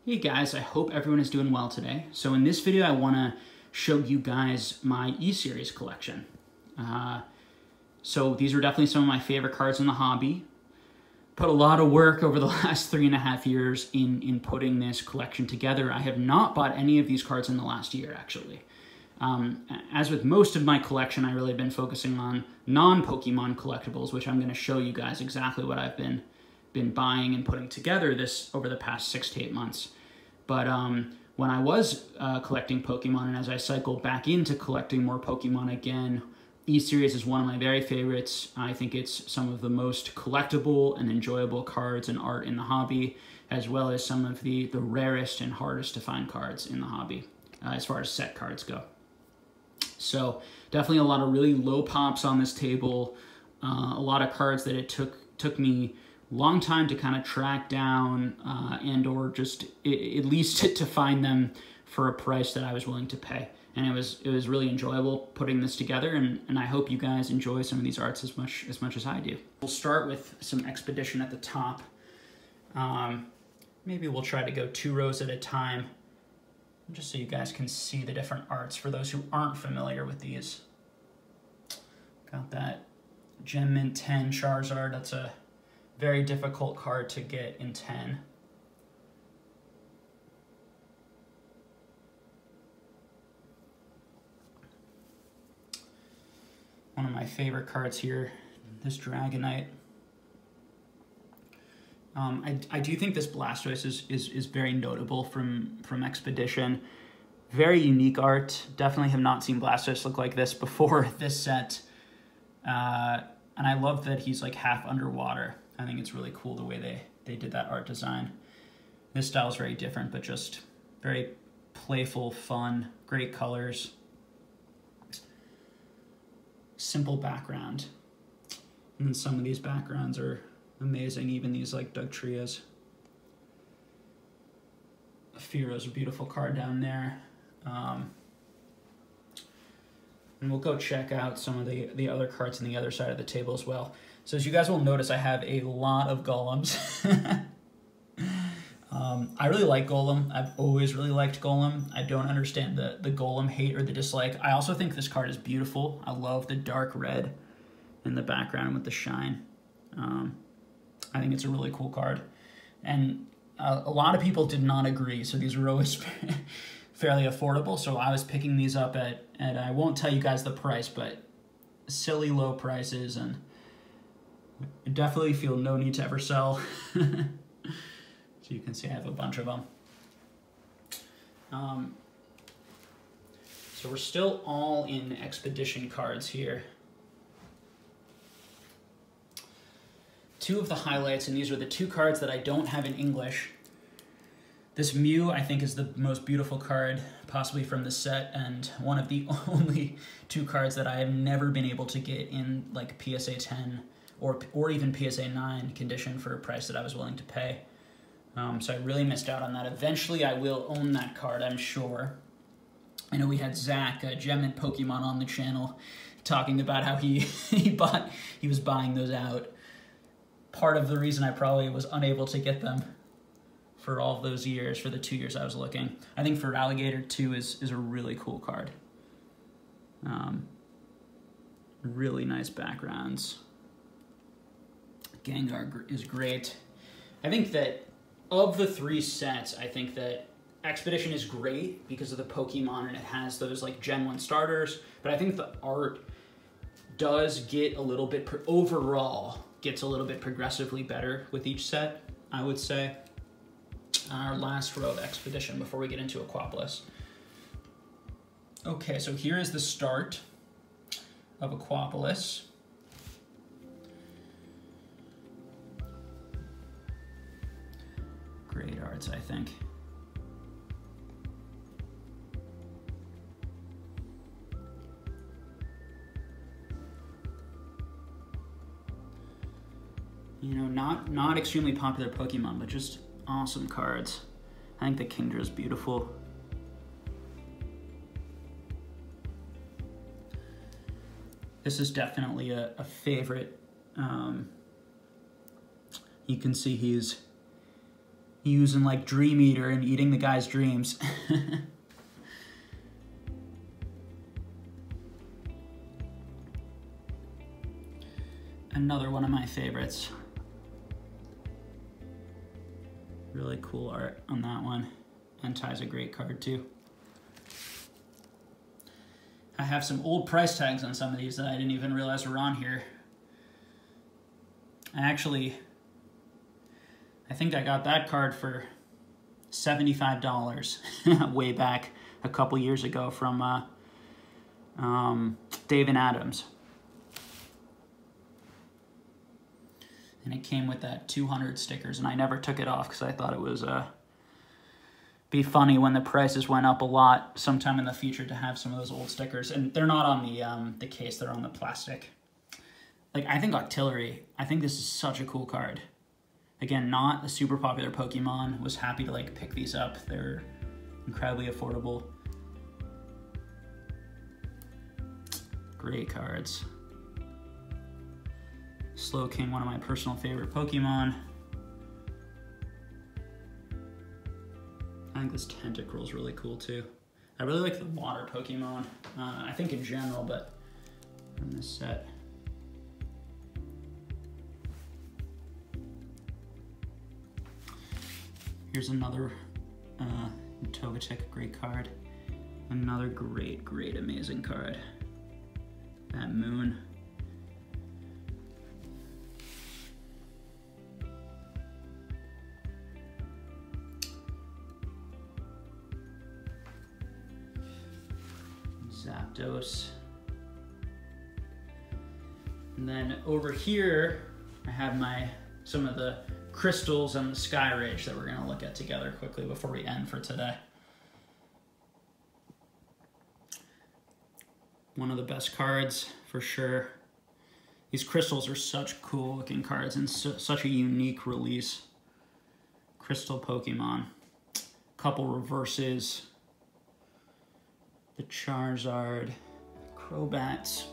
Hey guys, I hope everyone is doing well today. So in this video, I want to show you guys my E-Series collection. So these are definitely some of my favorite cards in the hobby. Put a lot of work over the last 3.5 years in putting this collection together. I have not bought any of these cards in the last year, actually. As with most of my collection, I've really been focusing on non-Pokemon collectibles, which I'm going to show you guys exactly what I've been buying and putting together this over the past 6 to 8 months. But when I was collecting Pokemon, and as I cycled back into collecting more Pokemon again, E-Series is one of my very favorites. I think it's some of the most collectible and enjoyable cards and art in the hobby, as well as some of the rarest and hardest to find cards in the hobby, as far as set cards go. So definitely a lot of really low pops on this table, a lot of cards that it took me long time to kind of track down and or just at least to find them for a price that I was willing to pay. And it was really enjoyable putting this together, and I hope you guys enjoy some of these arts as much as I do. We'll start with some Expedition at the top. Maybe we'll try to go 2 rows at a time, just so you guys can see the different arts for those who aren't familiar with these. Got that Gem Mint 10 Charizard. That's a very difficult card to get in 10. One of my favorite cards here, this Dragonite. I do think this Blastoise is very notable from Expedition. Very unique art. Definitely have not seen Blastoise look like this before this set. And I love that he's like half underwater. I think it's really cool the way they did that art design. This style is very different, but just very playful, fun, great colors. Simple background. And then some of these backgrounds are amazing, even these like Dugtrias. Fearo's a beautiful card down there. And we'll go check out some of the other cards on the other side of the table as well. So as you guys will notice, I have a lot of Golems. I really like Golem. I've always really liked Golem. I don't understand the Golem hate or the dislike. I also think this card is beautiful. I love the dark red in the background with the shine. I think it's a really cool card. And a lot of people did not agree, so these were always fairly affordable. So I was picking these up at I won't tell you guys the price, but silly low prices, and I definitely feel no need to ever sell. So you can see I have a bunch of them. So we're still all in Expedition cards here. 2 of the highlights, and these are the 2 cards that I don't have in English. This Mew, I think, is the most beautiful card possibly from the set, and one of the only 2 cards that I have never been able to get in like PSA 10 or even PSA 9 condition for a price that I was willing to pay. So I really missed out on that. Eventually I will own that card, I'm sure. I know we had Zach, Gem Mint Pokemon, on the channel talking about how he was buying those out. Part of the reason I probably was unable to get them for all of those years, for the 2 years I was looking. I think for Alligator 2 is a really cool card. Really nice backgrounds. Gengar is great. I think that of the 3 sets, I think that Expedition is great because of the Pokemon and it has those like Gen 1 starters, but I think the art does get a little bit, overall, gets a little bit progressively better with each set, I would say. Our last row of Expedition before we get into Aquapolis. Okay, so here is the start of Aquapolis. Great arts, I think. You know, not extremely popular Pokemon, but just awesome cards. I think the Kingdra is beautiful. This is definitely a favorite. You can see he's using like Dream Eater and eating the guy's dreams. Another one of my favorites. Really cool art on that one. And Ty's a great card too. I have some old price tags on some of these that I didn't even realize were on here. I think I got that card for $75 way back a couple years ago from Dave and Adams. And it came with that 200 stickers, and I never took it off because I thought it was be funny when the prices went up a lot sometime in the future to have some of those old stickers. And they're not on the case, they're on the plastic. Like, I think Octillery, I think this is such a cool card. Again, not a super popular Pokemon. Was happy to like pick these up. They're incredibly affordable. Great cards. Slowking, one of my personal favorite Pokemon. I think this Tentacruel is really cool too. I really like the water Pokemon. I think in general, but from this set. Here's another Togetic, great card. Another great, amazing card. That Moon. Zapdos. And then over here, I have some of the crystals and the Skyridge that we're going to look at together quickly before we end for today. One of the best cards for sure. These crystals are such cool looking cards and such a unique release. Crystal Pokemon. Couple reverses. The Charizard. Crobats.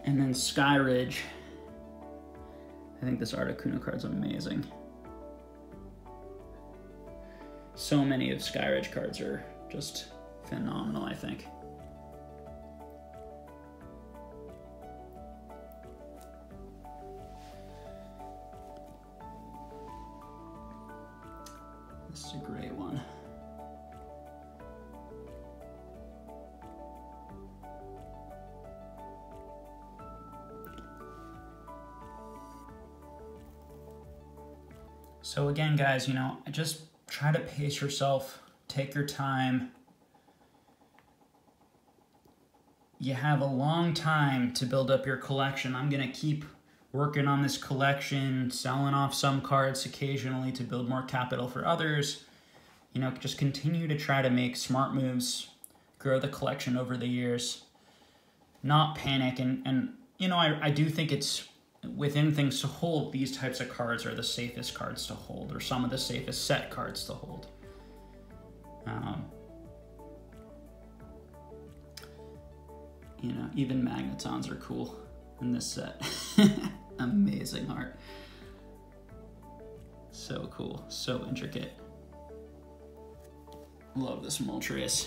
And then Skyridge. I think this Articuno card's amazing. So many of Skyridge cards are just phenomenal, I think. This is a great one. So again, guys, you know, just try to pace yourself, take your time. You have a long time to build up your collection. I'm gonna keep working on this collection, selling off some cards occasionally to build more capital for others. You know, just continue to try to make smart moves, grow the collection over the years, not panic. And you know, I do think it's within things to hold, these types of cards are the safest cards to hold, or some of the safest set cards to hold. You know, even Magnetons are cool in this set. Amazing art. So cool, so intricate. Love this Moltres.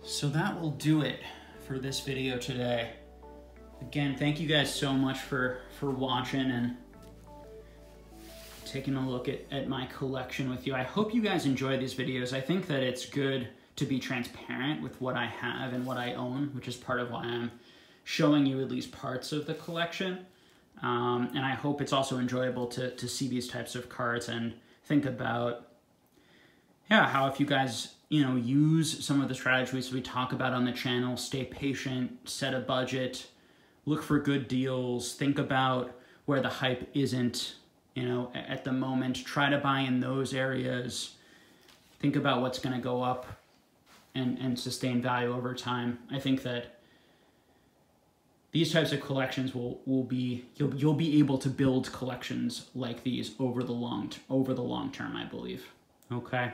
So that will do it for this video today. Again, thank you guys so much for watching and taking a look at my collection with you. I hope you guys enjoy these videos. I think that it's good to be transparent with what I have and what I own, which is part of why I'm showing you at least parts of the collection. And I hope it's also enjoyable to see these types of cards and think about, yeah, how if you guys, you know, use some of the strategies we talk about on the channel, stay patient, set a budget, look for good deals, think about where the hype isn't, you know, at the moment, try to buy in those areas, think about what's going to go up and sustain value over time. I think that these types of collections will be, you'll be able to build collections like these over the long term, I believe. Okay.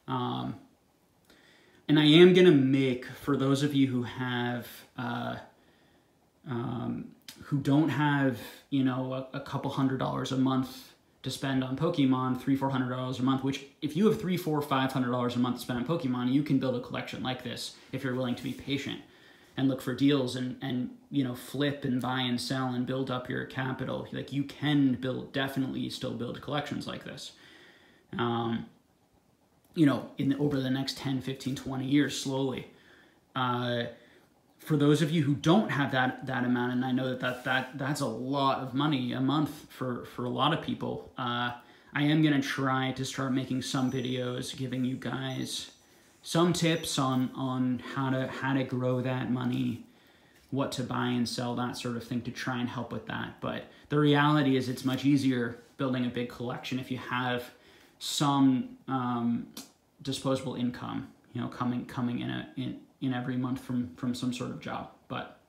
And I am gonna make, for those of you who have who don't have, you know, a couple $100 a month to spend on Pokemon, $300-400 a month, which if you have $300-500 a month to spend on Pokemon, you can build a collection like this if you're willing to be patient and look for deals and you know, flip and buy and sell and build up your capital. Like, you can definitely still build collections like this. You know, over the next 10, 15, 20 years, slowly. For those of you who don't have that amount, and I know that's a lot of money a month for a lot of people, I am going to try to start making some videos giving you guys some tips on how to grow that money, what to buy and sell, that sort of thing, to try and help with that. But the reality is, it's much easier building a big collection if you have some disposable income, you know, coming in every month from some sort of job. But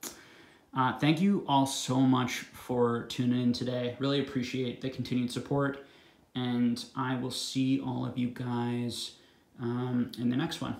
thank you all so much for tuning in today. Really appreciate the continued support, and I will see all of you guys in the next one.